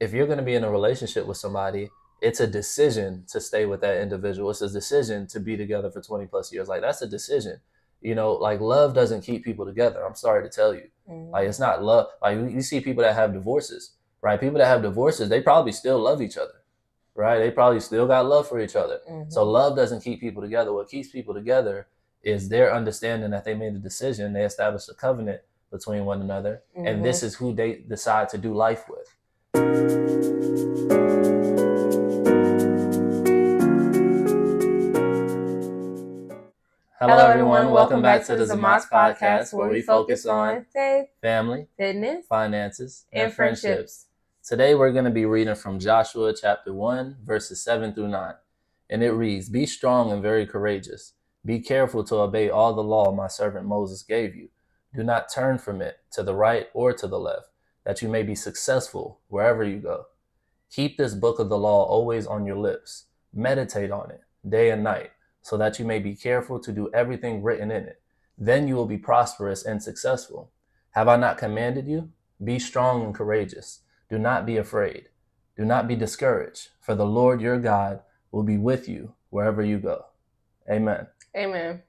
if you're going to be in a relationship with somebody, it's a decision to stay with that individual. It's a decision to be together for 20 plus years. Like, that's a decision. Like, love doesn't keep people together. I'm sorry to tell you. Like, it's not love. Like, you see people that have divorces, right? People that have divorces, they probably still love each other, right? They probably still got love for each other. So love doesn't keep people together. What keeps people together is their understanding that they made a decision. They established a covenant between one another. And this is who they decide to do life with. Hello, everyone. Welcome back to the Zamots podcast, where we focus on faith, family, fitness, finances, and friendships. Today, we're going to be reading from Joshua chapter 1, verses 7 through 9. And it reads, "Be strong and very courageous. Be careful to obey all the law my servant Moses gave you. Do not turn from it to the right or to the left, that you may be successful wherever you go. Keep this book of the law always on your lips. Meditate on it day and night, so that you may be careful to do everything written in it. Then you will be prosperous and successful. Have I not commanded you? Be strong and courageous. Do not be afraid. Do not be discouraged, for the Lord your God will be with you wherever you go." Amen. Amen.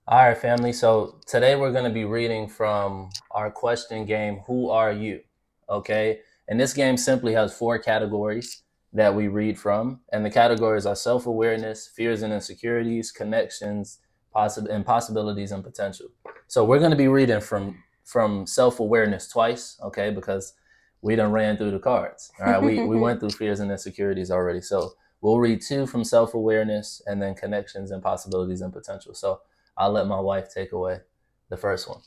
All right, family. So today we're going to be reading from our question game, Who Are You? Okay. And this game simply has 4 categories that we read from. And the categories are self-awareness, fears and insecurities, connections, possibilities, and potential. So we're going to be reading from self-awareness twice, okay, because we done ran through the cards. All right. We went through fears and insecurities already. So we'll read 2 from self-awareness and then connections and possibilities and potential. So I'll let my wife take away the first one.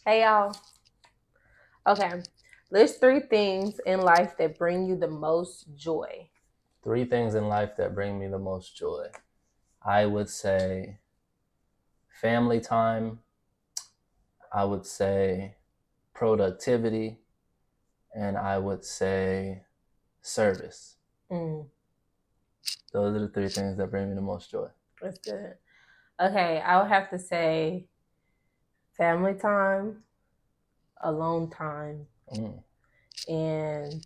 Hey, y'all. Okay. List 3 things in life that bring you the most joy. 3 things in life that bring me the most joy. I would say family time. I would say productivity. And I would say service. Those are the 3 things that bring me the most joy. That's good. Okay, I would have to say family time, alone time, and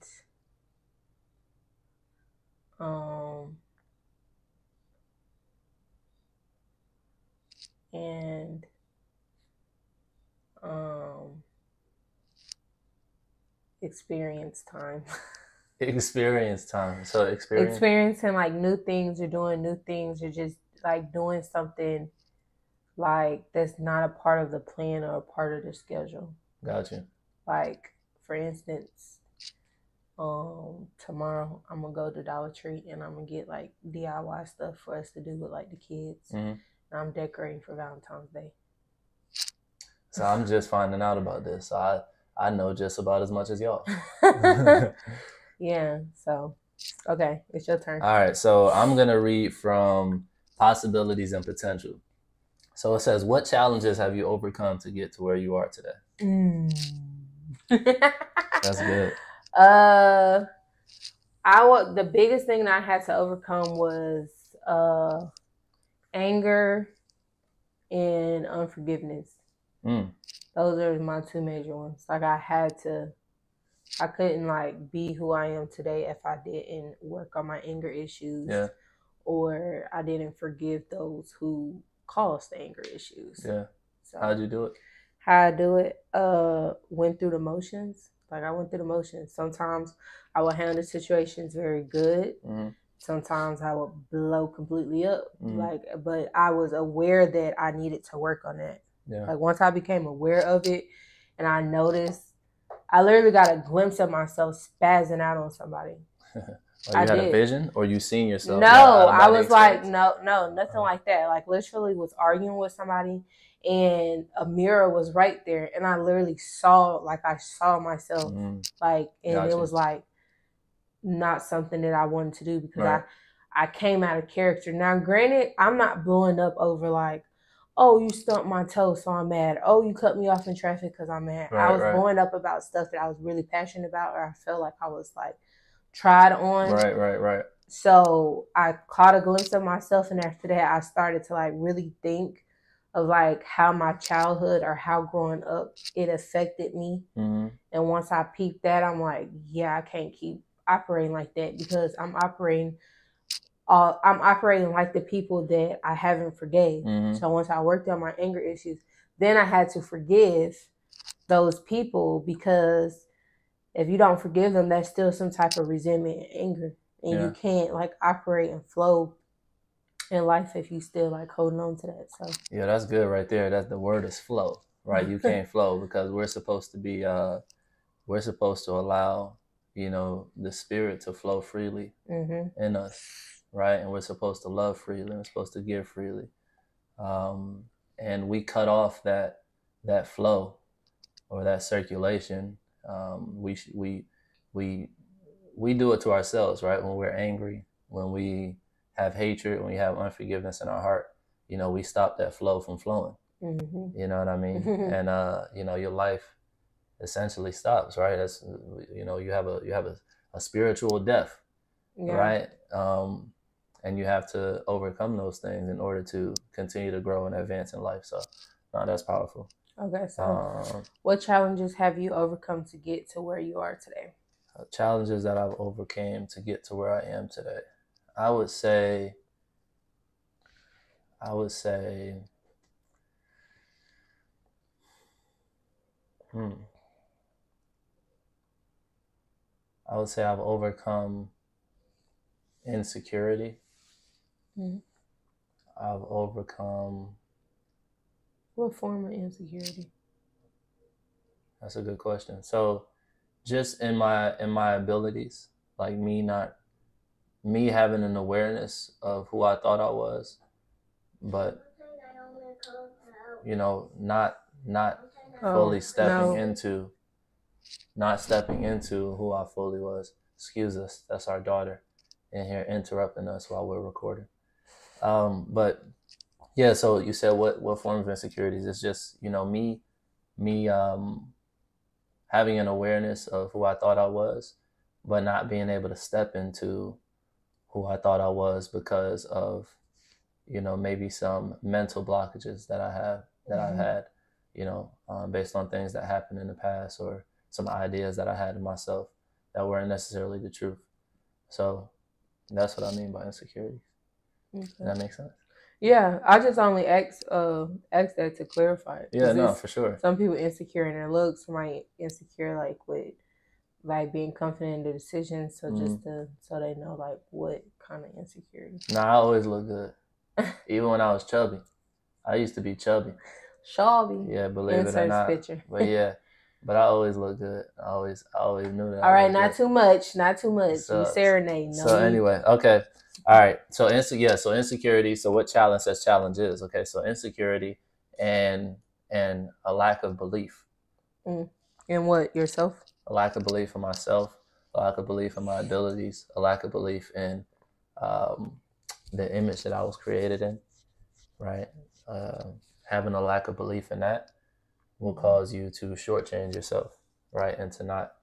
experience time. Experience time. So experiencing like new things, you're doing new things, you're just like doing something like that's not a part of the plan or a part of the schedule. Gotcha. Like, for instance, tomorrow I'm gonna go to Dollar Tree and I'm gonna get like DIY stuff for us to do with like the kids. And I'm decorating for Valentine's Day. So I'm just finding out about this. So I know just about as much as y'all. Yeah. So, okay, it's your turn. All right. So I'm gonna read from possibilities and potential. So it says, "What challenges have you overcome to get to where you are today?" That's good. The biggest thing that I had to overcome was anger and unforgiveness. Those are my 2 major ones. Like, I couldn't like be who I am today if I didn't work on my anger issues. Yeah. Or I didn't forgive those who caused the anger issues. Yeah. So how'd you do it? How I do it, went through the motions. Like, I went through the motions. Sometimes I would handle situations very good. Sometimes I would blow completely up. But I was aware that I needed to work on that. Yeah. Like, once I became aware of it and I noticed, I literally got a glimpse of myself spazzing out on somebody. You had a vision, or you seen yourself? No, I was like, no, nothing like that. Like, literally was arguing with somebody and a mirror was right there. And I literally saw myself. Like, and Gotcha. It was like not something that I wanted to do because I came out of character. Now, granted, I'm not blowing up over like, oh, you stumped my toe, so I'm mad. Oh, you cut me off in traffic because I'm mad. I was blowing up about stuff that I was really passionate about, or I felt like I was like tried on. Right. So I caught a glimpse of myself, and after that, I started to like really think of like how my childhood or how growing up it affected me. Mm-hmm. And once I peeped that, I'm like, yeah, I can't keep operating like that because I'm operating like the people that I haven't forgave. Mm-hmm. So once I worked on my anger issues, then I had to forgive those people, because if you don't forgive them, that's still some type of resentment and anger. And you can't like operate and flow in life if you still like holding on to that. So yeah, that's good right there. That's the word is flow, right? You can't flow because we're supposed to be we're supposed to allow, you know, the spirit to flow freely in us, right? And we're supposed to love freely. We're supposed to give freely, and we cut off that flow or that circulation. We do it to ourselves, right? When we're angry, when we have hatred, when we have unforgiveness in our heart, you know, we stop that flow from flowing. You know what I mean? And you know, your life essentially stops, right? That's, you know, you have a spiritual death, right? And you have to overcome those things in order to continue to grow and advance in life. So, no, that's powerful. Okay, so what challenges have you overcome to get to where you are today? Challenges that I've overcame to get to where I am today. I would say I would say I've overcome insecurity. I've overcome... What form of insecurity? That's a good question. So just in my abilities, like me having an awareness of who I thought I was, but you know, not fully stepping into who I fully was. Excuse us, that's our daughter in here interrupting us while we're recording. But yeah, so you said what form of insecurities? It's just, you know, me having an awareness of who I thought I was, but not being able to step into who I thought I was because of, you know, maybe some mental blockages that I've had, you know, based on things that happened in the past or some ideas that I had in myself that weren't necessarily the truth. So that's what I mean by insecurity. Does that make sense? Yeah, I just only asked that to clarify. Yeah, no, for sure. Some people insecure in their looks, somebody insecure like with like being confident in their decisions. So just so they know like what kind of insecurity. Nah, I always look good. Even when I was chubby. I used to be chubby. Chubby. Yeah, believe it or not. Picture. But yeah, but I always look good. I always knew that. All right, not too much. So, you serenade. No. So anyway, okay. All right. So insecurity. So what challenge says challenge is? Okay. So insecurity and a lack of belief. In what? Yourself? A lack of belief in myself. A lack of belief in my abilities. A lack of belief in the image that I was created in. Right. Having a lack of belief in that will cause you to shortchange yourself, right, and to not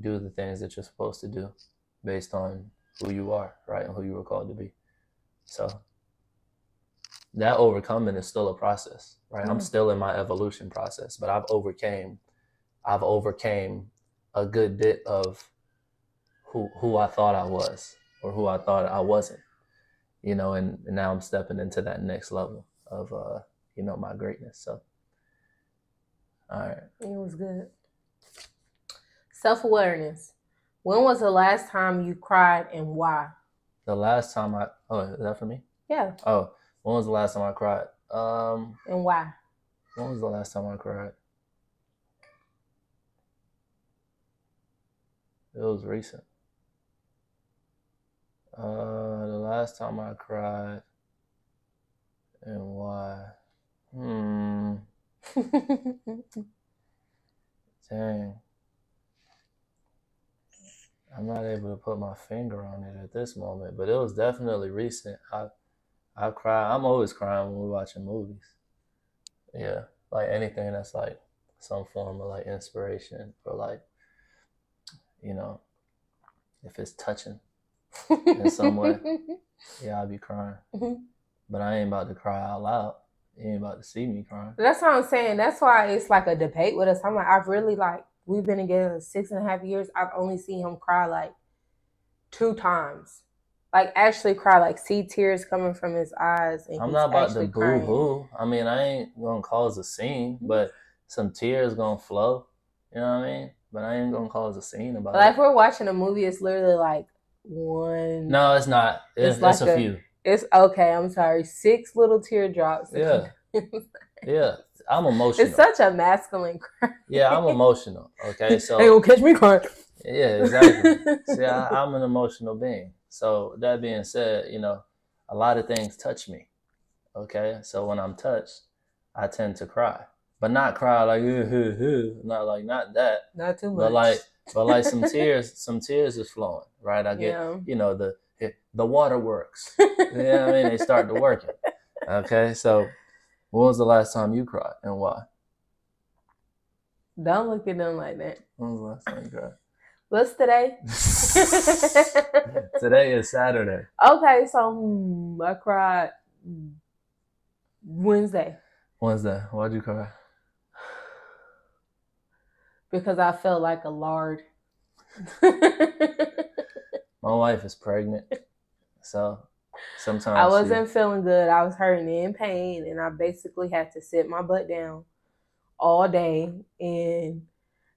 do the things that you're supposed to do based on who you are, right, and who you were called to be. So that overcoming is still a process, right? I'm still in my evolution process, but I've overcame a good bit of who I thought I was or who I thought I wasn't, you know, and now I'm stepping into that next level of you know, my greatness. So all right. It was good. Self-awareness. When was the last time you cried and why? The last time is that for me? Yeah. Oh, when was the last time I cried? And why? When was the last time I cried? It was recent. The last time I cried and why? Dang. I'm not able to put my finger on it at this moment, but it was definitely recent. I cry. I'm always crying when we're watching movies. Yeah, like anything that's like some form of like inspiration or like, you know, if it's touching in some way, yeah, I'll be crying. But I ain't about to cry out loud. You ain't about to see me crying. That's what I'm saying. That's why it's like a debate with us. I'm like, I've really we've been together 6.5 years. I've only seen him cry like 2 times. Like actually cry, like see tears coming from his eyes. And I'm not about to boo-hoo. I mean, I ain't gonna cause a scene, but some tears gonna flow. You know what I mean? But I ain't gonna cause a scene about it. Like if we're watching a movie, it's literally like one. No, it's not. It's like a few. It's okay. I'm sorry. 6 little teardrops. Yeah. Yeah. I'm emotional. It's such a masculine cry. Yeah, I'm emotional. Okay, so they gonna catch me crying. Yeah, exactly. See, I'm an emotional being. So that being said, you know, a lot of things touch me. Okay, so when I'm touched, I tend to cry, but not cry like not that. Not too much. But like some tears is flowing, right? I get you know the waterworks. You know what I mean? They start to working. Okay, so when was the last time you cried and why? Don't look at them like that. When was the last time you cried? What's today? Today is Saturday. Okay, so I cried Wednesday. Why'd you cry? Because I felt like a lard. My wife is pregnant, so sometimes I wasn't feeling good. I was hurting and in pain, and I basically had to sit my butt down all day. And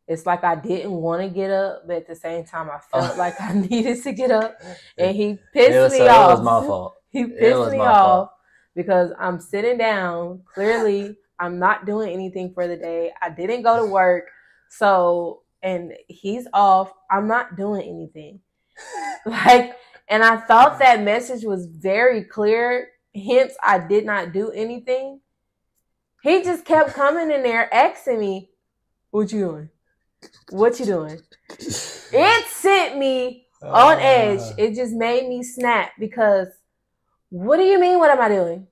it's like I didn't want to get up, but at the same time, I felt like I needed to get up. And he pissed me off. It was my fault. He pissed me off because I'm sitting down. Clearly, I'm not doing anything for the day. I didn't go to work. So, and he's off. I'm not doing anything. And I thought that message was very clear. Hence, I did not do anything. He just kept coming in there asking me, "What you doing? What you doing?" It sent me on edge. It just made me snap because what do you mean? What am I doing?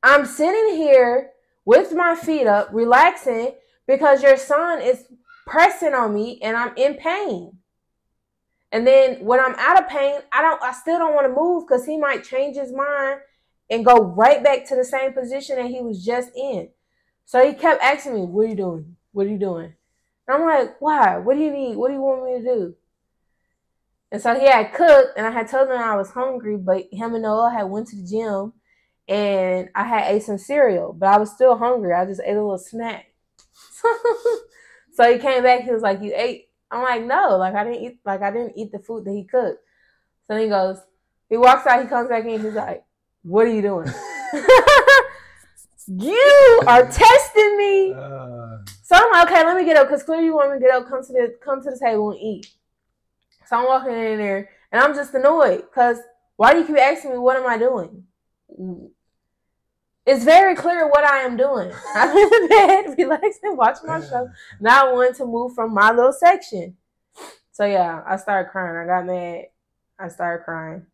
I'm sitting here with my feet up, relaxing because your son is pressing on me and I'm in pain. And then when I'm out of pain, I still don't want to move because he might change his mind and go right back to the same position that he was just in. So he kept asking me, "What are you doing? What are you doing?" And I'm like, "Why? What do you need? What do you want me to do?" And so he had cooked, and I had told him I was hungry, but him and Noah had went to the gym, and I had ate some cereal, but I was still hungry. I just ate a little snack. So he came back. He was like, "You ate?" I'm like, "No, I didn't eat the food that he cooked." So he goes, he walks out, he comes back in, he's like, "What are you doing?" You are testing me. So I'm like, "Okay, let me get up," because clearly you want me to get up, come to the table and eat. So I'm walking in there and I'm just annoyed because why do you keep asking me what am I doing? It's very clear what I am doing. I'm in the bed, relaxing, watching my show, not wanting to move from my little section. So yeah, I started crying. I got mad. I started crying,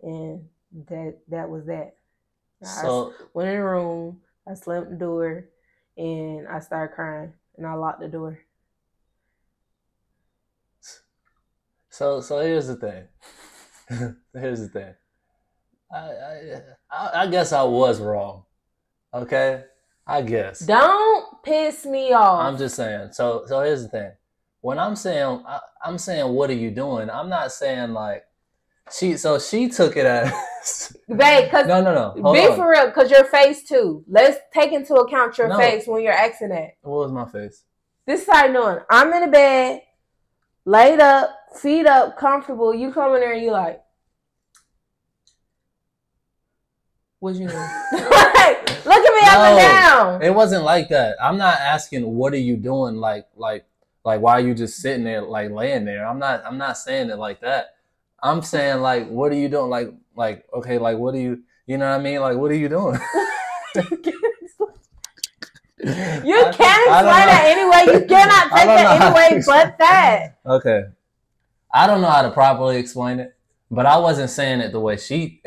and that was that. So I went in the room. I slammed the door, and I started crying, and I locked the door. So here's the thing. Here's the thing. I guess I was wrong. Okay? I guess. Don't piss me off. I'm just saying. So here's the thing. When I'm saying what are you doing? I'm not saying like she took it as babe, cause no. Be for real, cause your face too. Let's take into account your face when you're asking that. What was my face? This is how I'm doing. I'm in the bed, laid up, feet up, comfortable. You come in there and you like, what you doing? Look at me up and down. It wasn't like that. I'm not asking what are you doing like why are you just sitting there like laying there? I'm not saying it like that. I'm saying like what are you doing? Like okay, like what are you know what I mean? Like what are you doing? You can't explain that anyway. You cannot take that anyway but that. Okay. I don't know how to properly explain it, but I wasn't saying it the way she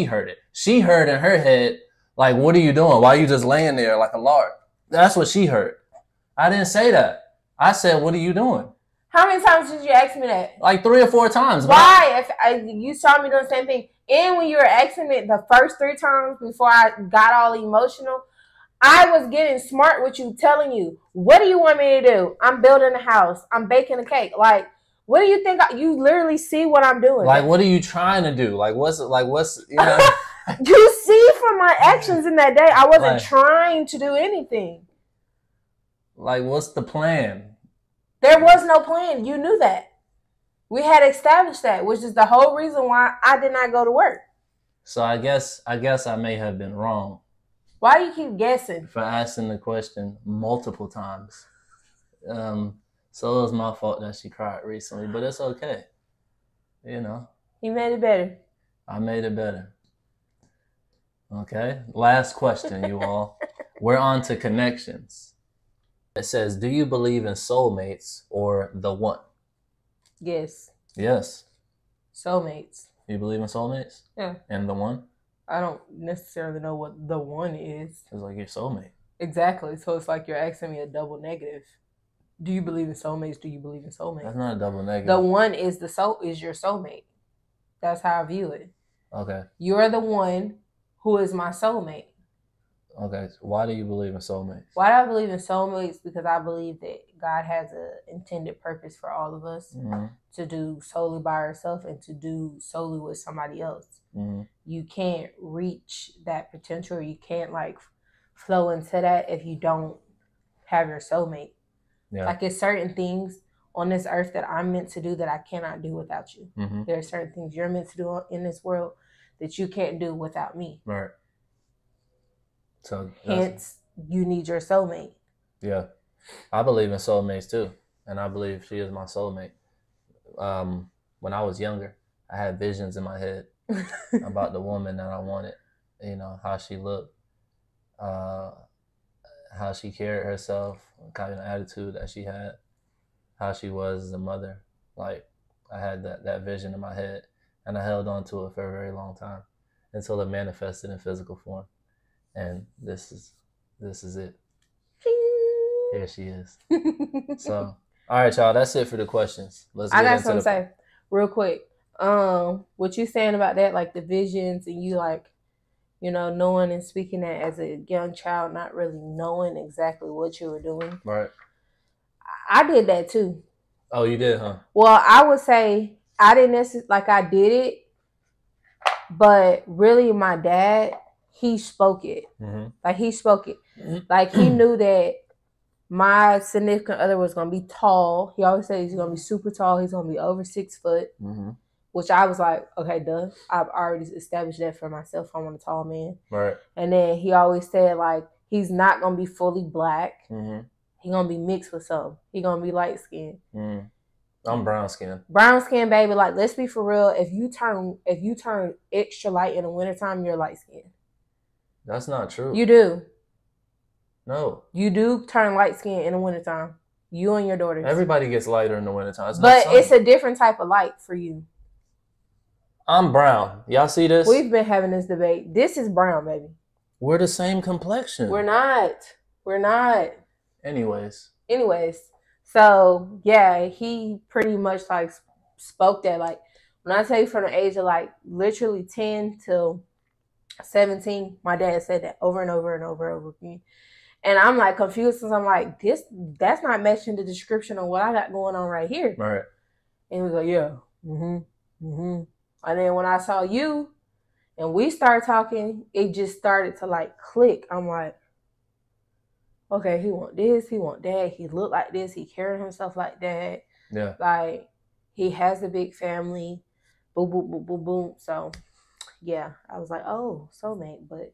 heard it. She heard in her head, like, what are you doing? Why are you just laying there like a lard? That's what she heard. I didn't say that. I said, what are you doing? How many times did you ask me that? Like 3 or 4 times. Why? If you saw me doing the same thing. And when you were asking me the first 3 times before I got all emotional, I was getting smart with you, telling you, what do you want me to do? I'm building a house. I'm baking a cake. Like, what do you think? You literally see what I'm doing. Like, what are you trying to do? Like, what's, you know? You see from my actions in that day, I wasn't trying to do anything. Like, what's the plan? There was no plan. You knew that. We had established that, which is the whole reason why I did not go to work. So I guess I may have been wrong. Why do you keep guessing? For asking the question multiple times. So it was my fault that she cried recently, but it's okay. You know. You made it better. I made it better. Okay. Last question, you all. We're on to connections. It says, do you believe in soulmates or the one? Yes. Yes. Soulmates. You believe in soulmates? Yeah. And the one? I don't necessarily know what the one is. It's like your soulmate. Exactly. So it's like you're asking me a double negative. Do you believe in soulmates? Do you believe in soulmates? That's not a double negative. The one is is your soulmate. That's how I view it. Okay. You're the one who is my soulmate. Okay. So why do you believe in soulmates? Why do I believe in soulmates? Because I believe that God has an intended purpose for all of us to do solely by ourselves and to do solely with somebody else. Mm-hmm. You can't reach that potential. You can't like flow into that if you don't have your soulmate. Yeah. Like it's certain things on this earth that I'm meant to do that I cannot do without you. Mm-hmm. There are certain things you're meant to do in this world that you can't do without me. Right. So hence, you need your soulmate. Yeah. I believe in soulmates too. And I believe she is my soulmate. When I was younger, I had visions in my head about the woman that I wanted. You know, how she looked, how she carried herself, kind of attitude that she had, how she was as a mother. Like, I had that vision in my head, and I held on to it for a very long time until it manifested in physical form. And this is it. Here she is. So, all right, y'all. That's it for the questions. Let's get into I got something to say real quick. What you saying about that, like the visions, and you like, you know, knowing and speaking that as a young child, not really knowing exactly what you were doing. Right. I did that too. Oh, you did, huh? Well, I would say I didn't necessarily, like I did it, but really my dad, he spoke it. Mm-hmm. Like he spoke it. Like he knew that my significant other was going to be tall. He always said he's going to be super tall. He's going to be over 6 foot, which I was like, okay, duh. I've already established that for myself. I want a tall man. Right. And then he always said, like, he's not going to be fully black. He's going to be mixed with something. He's going to be light skinned. I'm brown skinned. Brown skinned, baby. Like, let's be for real. If you turn extra light in the wintertime, you're light skinned. That's not true. You do. No. You do turn light skin in the wintertime. You and your daughters. Everybody gets lighter in the wintertime. But it's a different type of light for you. I'm brown. Y'all see this? We've been having this debate. This is brown, baby. We're the same complexion. We're not. Anyways. So, yeah, he pretty much like spoke that. Like, when I tell you from the age of like literally 10 till 17, my dad said that over and over and over again. And I'm like confused because I'm like, that's not matching the description of what I got going on right here. Right. And he was like, yeah. And then when I saw you and we started talking, it just started to like click. I'm like, okay, he want this, he want that. He looked like this. He carried himself like that. Yeah. Like, he has a big family. Boom, boom, boom, boom, boom. So, yeah, I was like, oh, soulmate. But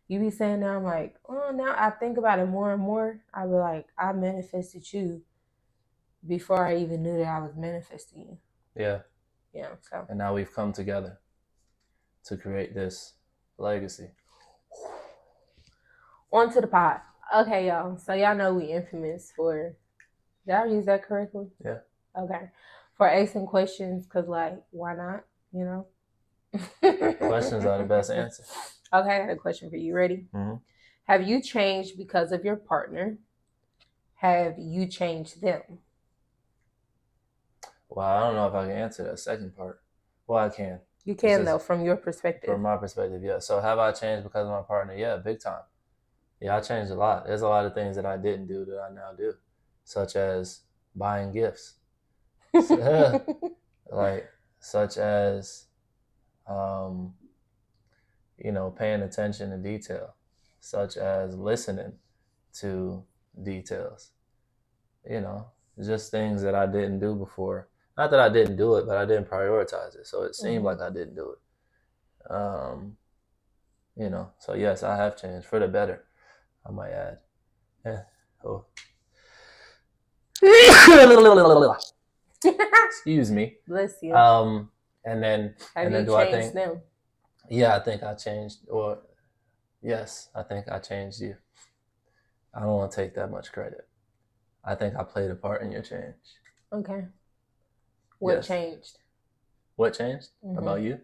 you be saying that, I'm like, oh, now I think about it more and more. I be like, I manifested you before I even knew that I was manifesting you. Yeah. Yeah. So. And now we've come together to create this legacy. On to the pot. Okay, y'all. So y'all know we infamous for, did I use that correctly? Yeah. Okay. For asking questions, because like, why not? You know? Questions are the best answer. Okay, I got a question for you. Ready? Have you changed because of your partner? Have you changed them? Well, I don't know if I can answer that second part. Well, I can. You can, though, from your perspective. From my perspective, yeah. So have I changed because of my partner? Yeah, big time. Yeah, I changed a lot. There's a lot of things that I didn't do that I now do, such as buying gifts. Such as, paying attention to detail, such as listening to details. Just things that I didn't do before. Not that I didn't do it, but I didn't prioritize it. So it seemed like I didn't do it. So yes, I have changed for the better, I might add. Yeah. Oh. Excuse me. Bless you. And then have you changed them? Yeah, I think I changed. Or yes, I think I changed you. I don't want to take that much credit. I think I played a part in your change. Okay. What changed? What changed about you?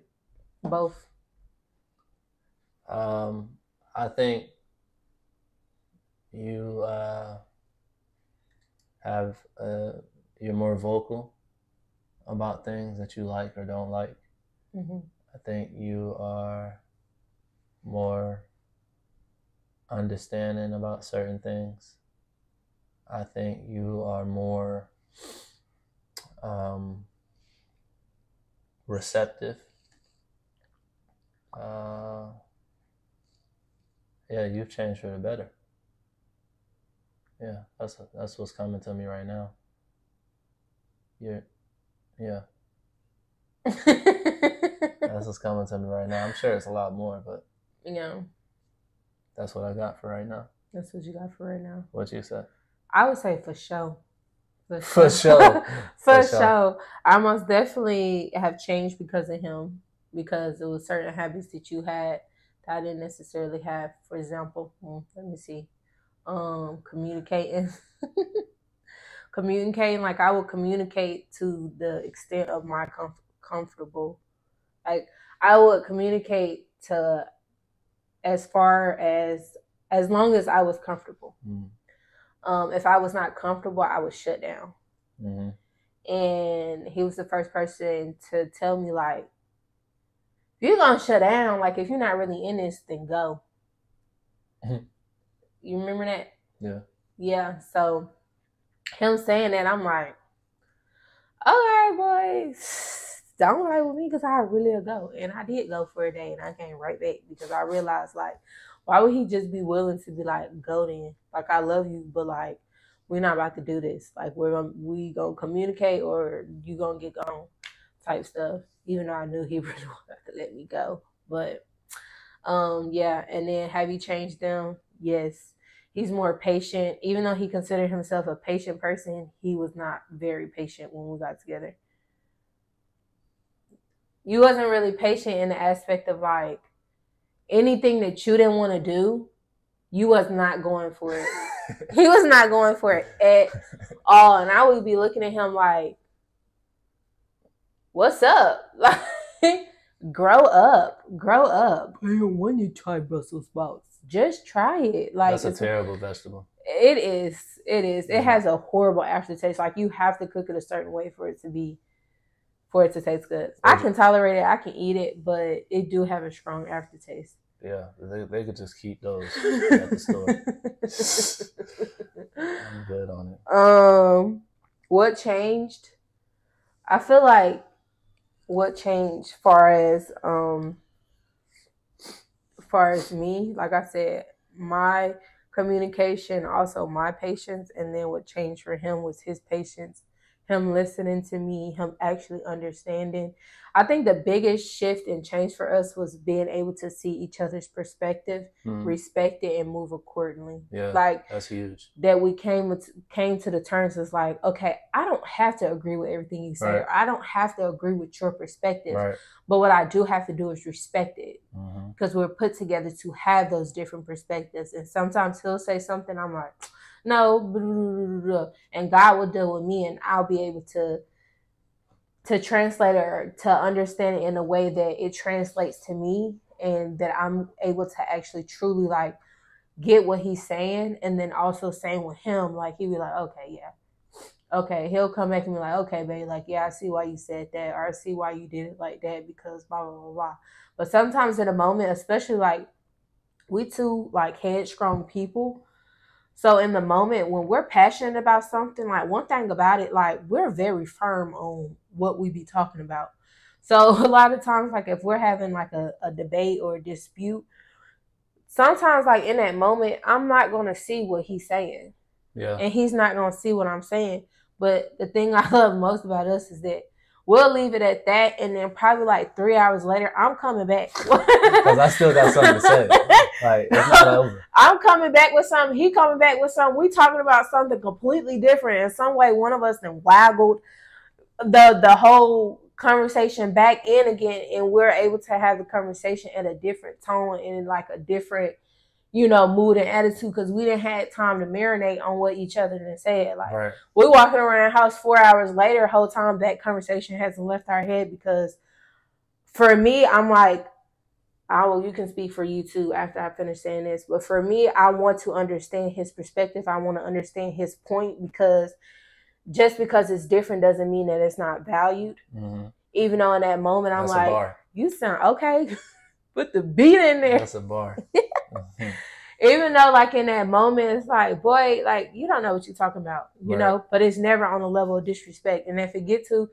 Both. I think you you're more vocal about things that you like or don't like. I think you are more understanding about certain things. I think you are more receptive. Yeah, you've changed for the better. Yeah, that's what's coming to me right now. Yeah. That's what's coming to me right now. I'm sure it's a lot more, but that's what I got for right now. That's what you got for right now. What you said? I would say for sure. For sure. For sure. I most definitely have changed because of him, because there was certain habits that you had that I didn't necessarily have. For example, let me see. Communicating. Like I would communicate to the extent of my comfortable. Like I would communicate to as far as long as I was comfortable. If I was not comfortable, I would shut down. And he was the first person to tell me, like, if you're gonna shut down, like if you're not really in this, then go. You remember that? Yeah. Yeah. So him saying that, I'm like, okay, boys, don't ride with me because I really go. And I did go for a day, and I came right back because I realized, like, why would he just be willing to be like, go then? Like, I love you, but like, we're not about to do this. Like, we gonna communicate, or you gonna get gone, type stuff. Even though I knew he really wanted to let me go, but yeah. And then have you changed them? Yes. He's more patient. Even though he considered himself a patient person, he was not very patient when we got together. You wasn't really patient in the aspect of like anything that you didn't want to do, you was not going for it. He was not going for it at all. And I would be looking at him like, what's up? Like, grow up. I don't want to try Brussels sprouts. Just try it. Like, that's a terrible vegetable. It is. It has a horrible aftertaste. Like, you have to cook it a certain way for it to taste good. I can tolerate it. I can eat it, but it do have a strong aftertaste. Yeah, they could just keep those at the store. I'm good on it. What changed? I feel like what changed far as me, like I said, my communication, also my patience, and then what changed for him was his patience, him listening to me, him actually understanding. I think the biggest shift and change for us was being able to see each other's perspective, respect it, and move accordingly. Yeah, like that's huge. That we came to the terms as like, okay, I don't have to agree with everything you say, right, or I don't have to agree with your perspective, right, but what I do have to do is respect it, because we're put together to have those different perspectives. And sometimes he'll say something, I'm like, no, blah, blah, blah, and God will deal with me, and I'll be able to translate or to understand it in a way that it translates to me, and that I'm able to actually truly like get what he's saying. And then also saying with him, like he'd be like, okay, yeah, okay, he'll come back and be like, okay, babe, like, yeah, I see why you said that, or I see why you did it like that because blah, blah, blah, blah. But sometimes in a moment, especially like we two like headstrong people. So in the moment when we're passionate about something, like one thing about it, like we're very firm on what we be talking about. So a lot of times, like if we're having like a debate or a dispute, sometimes like in that moment, I'm not gonna see what he's saying. Yeah. And he's not gonna see what I'm saying. But the thing I love most about us is that we'll leave it at that, and then probably like 3 hours later, I'm coming back. Because I still got something to say. Like, it's not over. I'm coming back with something. He coming back with something. We talking about something completely different. In some way, one of us then waggled the whole conversation back in again, and we're able to have the conversation at a different tone and like a different, mood and attitude because we didn't have time to marinate on what each other done said. Like we're walking around the house 4 hours later, whole time that conversation hasn't left our head because for me, I'm like, you can speak for you too after I finish saying this, but for me, I want to understand his perspective. I want to understand his point because just because it's different doesn't mean that it's not valued. Mm-hmm. Even though in that moment I'm like, you sound okay. Put the beat in there. That's a bar. Mm-hmm. Even though like in that moment it's like, boy, like you don't know what you're talking about, you know, but it's never on a level of disrespect. And if it get to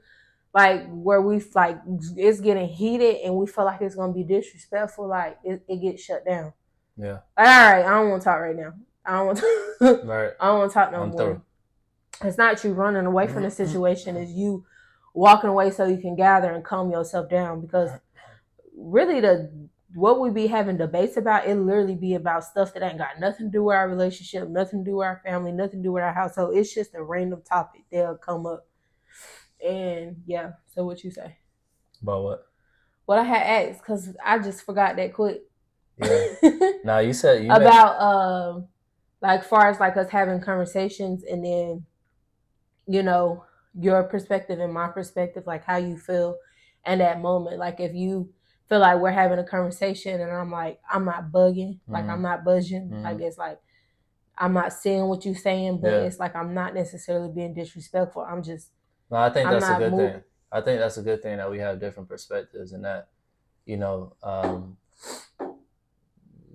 like where we like it's getting heated and we feel like it's gonna be disrespectful, like it gets shut down. Yeah. All right, I don't want to talk right now. I don't want to. Right. I don't want to talk no more. Through. It's not you running away from the situation. It's you walking away so you can gather and calm yourself down. Because really, what we be having debates about, it literally be about stuff that ain't got nothing to do with our relationship, nothing to do with our family, nothing to do with our household. It's just a random topic that'll come up. And yeah, so what you say? About what? What I had asked, because I just forgot that quick. Yeah. Now you said about like far as like us having conversations and then your perspective and my perspective, like how you feel in that moment. Like if you feel like we're having a conversation and I'm like, I'm not bugging, like I'm not buzzing, like it's like I'm not seeing what you're saying, but it's like I'm not necessarily being disrespectful. I'm just no, I think that's a good thing. I think that's a good thing that we have different perspectives and that,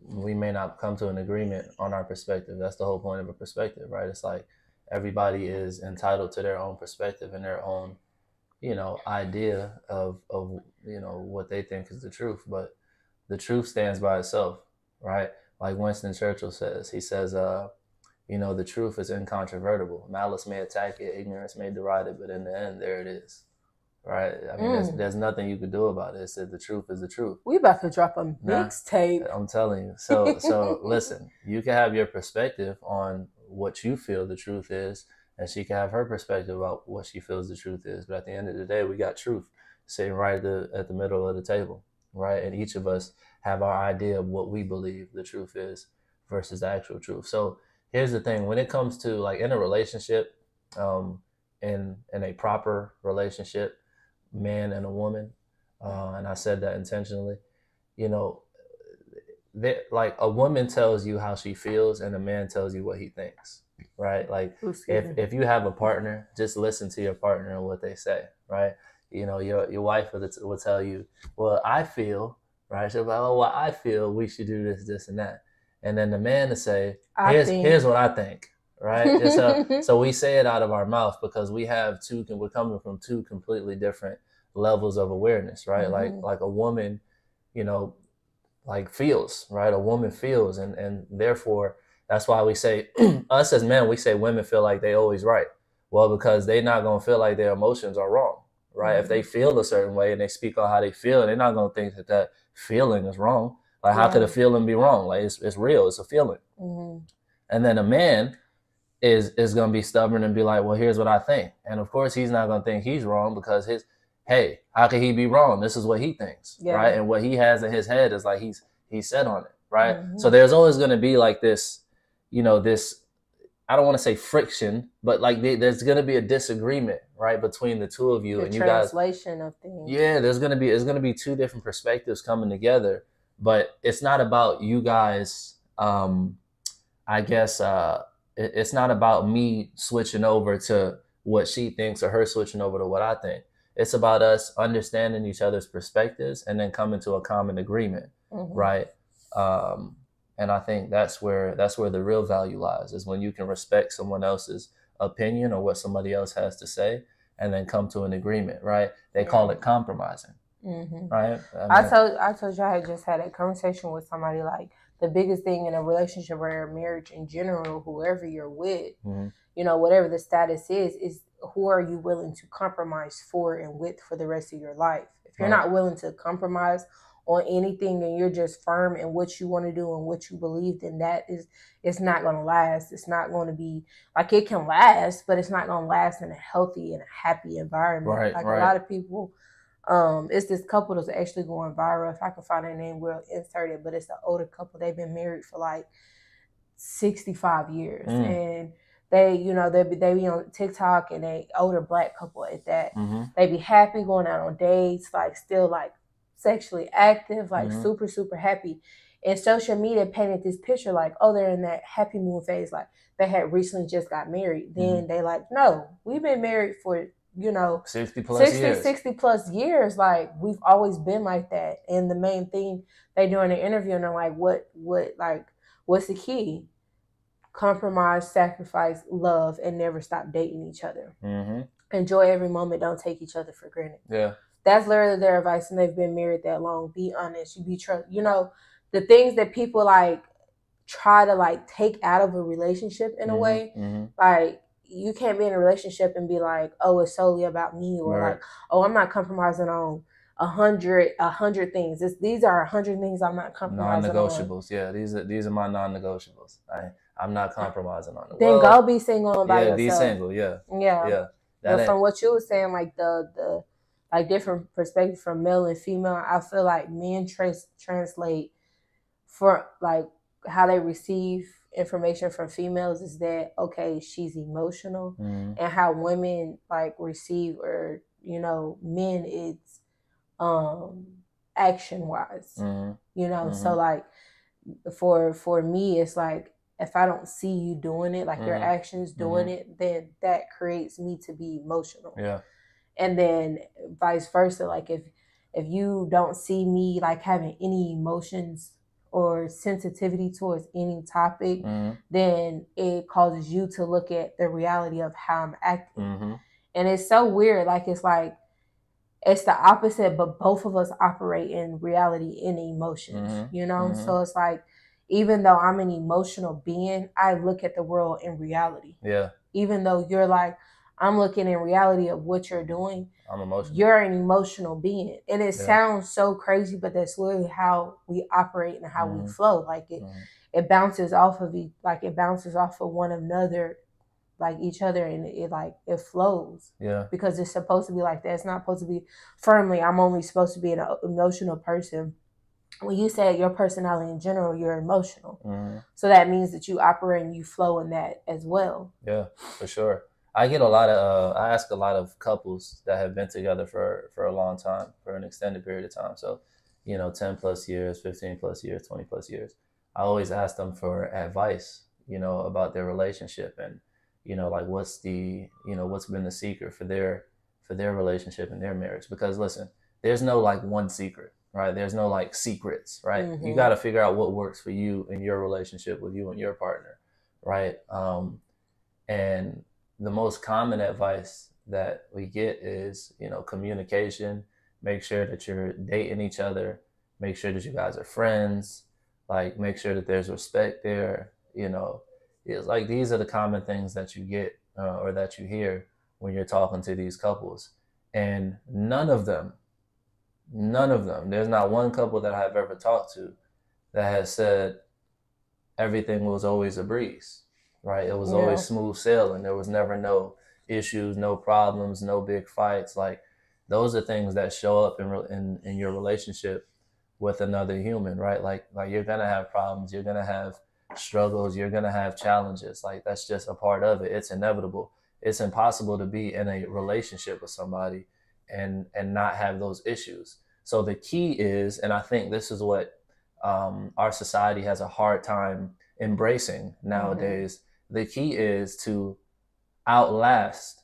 we may not come to an agreement on our perspective. That's the whole point of a perspective, right? It's like everybody is entitled to their own perspective and their own, idea of what they think is the truth. But the truth stands by itself, right? Like Winston Churchill says, he says, the truth is incontrovertible. Malice may attack it, ignorance may deride it, but in the end, there it is. Right? I mean, there's nothing you could do about it. It's that the truth is the truth. We about to drop a mixtape. I'm telling you. So listen, you can have your perspective on what you feel the truth is, and she can have her perspective about what she feels the truth is. But at the end of the day, we got truth sitting right at the middle of the table, right? And each of us have our idea of what we believe the truth is versus the actual truth. So here's the thing: when it comes to like in a relationship, in a proper relationship, man and a woman, and I said that intentionally, like a woman tells you how she feels and a man tells you what he thinks, right? Like if you have a partner, just listen to your partner and what they say, right? Your wife will tell you, well, I feel, right? She'll be like, oh, well, I feel we should do this and that. And then the man will say, here's what I think, right? So we say it out of our mouth because we're coming from two completely different levels of awareness, right? Like a woman, like feels, right? A woman feels, and therefore that's why we say us as men, we say women feel like they always right. Well, because they're not gonna feel like their emotions are wrong, right? If they feel a certain way and they speak on how they feel, they're not gonna think that feeling is wrong. Like how could a feeling be wrong? Like it's real, it's a feeling. And then a man is gonna be stubborn and be like, well, here's what I think. And of course he's not gonna think he's wrong because hey, how could he be wrong? This is what he thinks, right? And what he has in his head is like he's set on it, right? So there's always going to be like this, this, I don't want to say friction, but like there's going to be a disagreement, right, between the two of you and you guys. Translation of things. Yeah, it's going to be two different perspectives coming together, but it's not about you guys. I guess it's not about me switching over to what she thinks or her switching over to what I think. It's about us understanding each other's perspectives and then coming to a common agreement, right? And I think that's where the real value lies, is when you can respect someone else's opinion or what somebody else has to say, and then come to an agreement, right? They call it compromising, right? I told you I had just had a conversation with somebody, like, the biggest thing in a relationship or a marriage in general, whoever you're with, you know, whatever the status is who are you willing to compromise for and with for the rest of your life? If you're not willing to compromise on anything and you're just firm in what you want to do and what you believe, then it's not going to last. It's not going to be, like, it can last, but it's not going to last in a healthy and a happy environment. A lot of people, it's this couple that's actually going viral. If I can find their name, we'll insert it, but it's an older couple. They've been married for like 65 years. And they, you know, they be on TikTok, and they older Black couple at that. They be happy going out on dates, like still like sexually active, like super, super happy. And social media painted this picture like, oh, they're in that happy mood phase, like they had recently just got married. Then they like, no, we've been married for, you know, 60 plus years. Like, we've always been like that. And the main thing they do in the interview, and they're like, what's the key? Compromise, sacrifice, love, and never stop dating each other. Enjoy every moment. Don't take each other for granted. Yeah. That's literally their advice, and they've been married that long. Be honest. You be trust. You know, the things that people like try to like take out of a relationship in a way, like, you can't be in a relationship and be like, oh, it's solely about me, or like, oh, I'm not compromising on 100 things. These are 100 things I'm not compromising non-negotiables. Yeah, these are my non-negotiables. I'm not compromising on it. Then go be single and by yourself. Be single. Yeah. But from what you were saying, like the like different perspective from male and female, I feel like men translate for like how they receive information from females is that, okay, she's emotional, and how women like receive, or, you know, men, it's action wise, you know. So like for me, it's like, if I don't see you doing it, like your actions doing it, then that creates me to be emotional. And then vice versa, like if you don't see me like having any emotions or sensitivity towards any topic, then it causes you to look at the reality of how I'm acting. And it's so weird. Like, it's the opposite, but both of us operate in reality, in emotions, you know? So it's like, even though I'm an emotional being, I look at the world in reality. Even though you're like, I'm looking in reality of what you're doing, I'm emotional. You're an emotional being. And it sounds so crazy, but that's literally how we operate and how we flow. Like, it bounces off of it bounces off of one another, like each other, and it flows. Because it's supposed to be like that. It's not supposed to be firmly, I'm only supposed to be an emotional person. When you say your personality in general, you're emotional. So that means that you operate and you flow in that as well. Yeah, for sure. I get a lot of, I ask a lot of couples that have been together for a long time, for an extended period of time. So, 10 plus years, 15 plus years, 20 plus years. I always ask them for advice, about their relationship, and, like what's been the secret for their relationship and their marriage. Because listen, there's no like one secret, right? There's no like secrets, right? You got to figure out what works for you in your relationship with you and your partner, right? And the most common advice that we get is, communication. Make sure that you're dating each other. Make sure that you guys are friends. Like, make sure that there's respect there. It's like, these are the common things that you get or that you hear when you're talking to these couples. And none of them, there's not one couple that I've ever talked to that has said everything was always a breeze. Right, it was always smooth sailing. There was never no issues, no problems, no big fights. Like, those are things that show up in your relationship with another human, right? Like you're gonna have problems, you're gonna have struggles, you're gonna have challenges. Like, that's just a part of it. It's inevitable. It's impossible to be in a relationship with somebody and not have those issues. So the key is, and I think this is what our society has a hard time embracing nowadays. The key is to outlast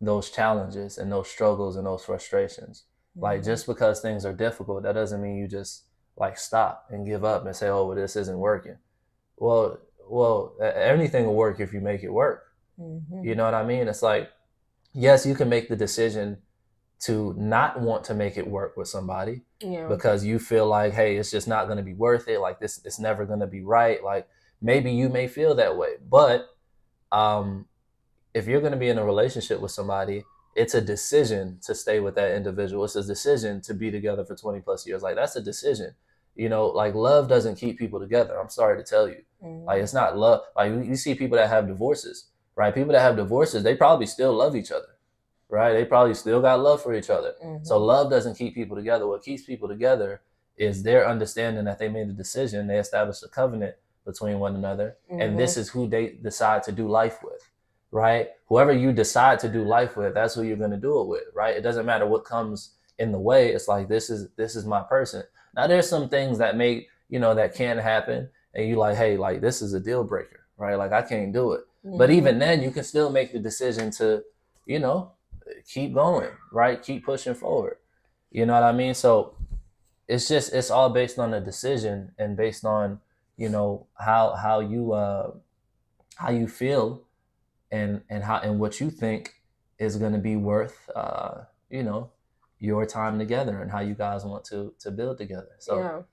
those challenges and those struggles and those frustrations. Like, just because things are difficult, that doesn't mean you just like stop and give up and say, oh, well, this isn't working. Well, everything will work if you make it work. You know what I mean? It's like, yes, you can make the decision to not want to make it work with somebody because you feel like, hey, it's just not going to be worth it. Like, this, it's never going to be right. Like, maybe you may feel that way, but if you're going to be in a relationship with somebody, it's a decision to stay with that individual. It's a decision to be together for 20 plus years. Like, that's a decision. You know, like, love doesn't keep people together. I'm sorry to tell you. Like, it's not love. Like, you see people that have divorces, right? People that have divorces, they probably still love each other, right? They probably still got love for each other. So love doesn't keep people together. What keeps people together is their understanding that they made a decision. They established a covenant between one another. And this is who they decide to do life with, right? Whoever you decide to do life with, that's who you're going to do it with, right? It doesn't matter what comes in the way. It's like, this is my person. Now, there's some things that make, you know, that can happen. And you like, hey, like, this is a deal breaker, right? Like, I can't do it. But even then, you can still make the decision to, you know, keep going, right? Keep pushing forward. You know what I mean? So it's all based on a decision and based on, you know, how you feel and what you think is going to be worth, you know, your time together and how you guys want to build together. So,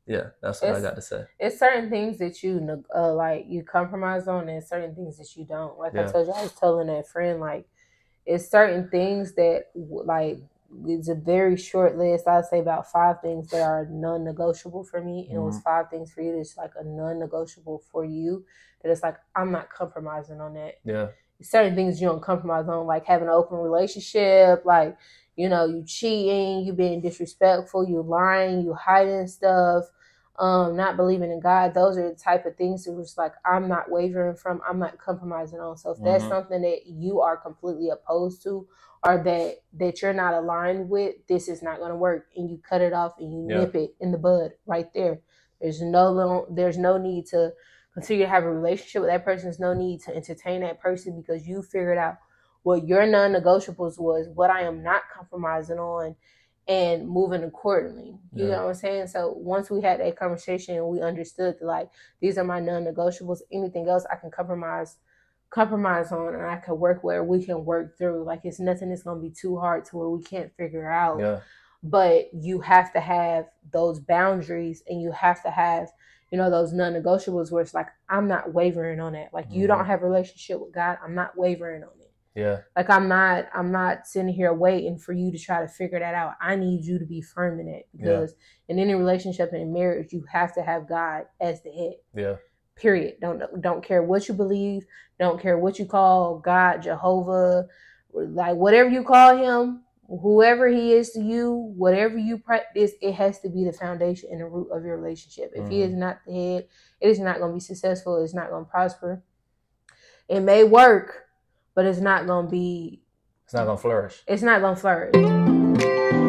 yeah, that's what I got to say. It's certain things that you like you compromise on, and certain things that you don't. Like I told you, I was telling that friend, like, it's certain things that, like, it's a very short list. I'd say about 5 things that are non-negotiable for me, and it was 5 things for you that's like a non-negotiable for you. That it's like, I'm not compromising on that. Yeah. Certain things you don't compromise on, like having an open relationship, like, you know, you cheating, you being disrespectful, you lying, you hiding stuff, not believing in God. Those are the type of things that was like, I'm not wavering from, I'm not compromising on. So if that's something that you are completely opposed to, or that you're not aligned with, this is not going to work, and you cut it off and you nip it in the bud right there. There's no need to continue to have a relationship with that person. There's no need to entertain that person, because you figured out what your non-negotiables was, what I am not compromising on, and moving accordingly. You know what I'm saying? So once we had that conversation and we understood that, like, these are my non-negotiables, anything else I can compromise on, and I can work where we can work through. Like, it's nothing that's going to be too hard to where we can't figure out. Yeah. But you have to have those boundaries, and you have to have, you know, those non-negotiables where it's like, I'm not wavering on that. Like, you don't have a relationship with God, I'm not wavering on it. Yeah. Like, I'm not sitting here waiting for you to try to figure that out. I need you to be firm in it, because in any relationship and in marriage, you have to have God as the head. Yeah. Period. Don't care what you believe. Don't care what you call God, Jehovah, like whatever you call him, whoever he is to you, whatever you practice, it has to be the foundation and the root of your relationship. If he is not the head, it is not going to be successful. It's not going to prosper. It may work, but it's not going to flourish. It's not going to flourish.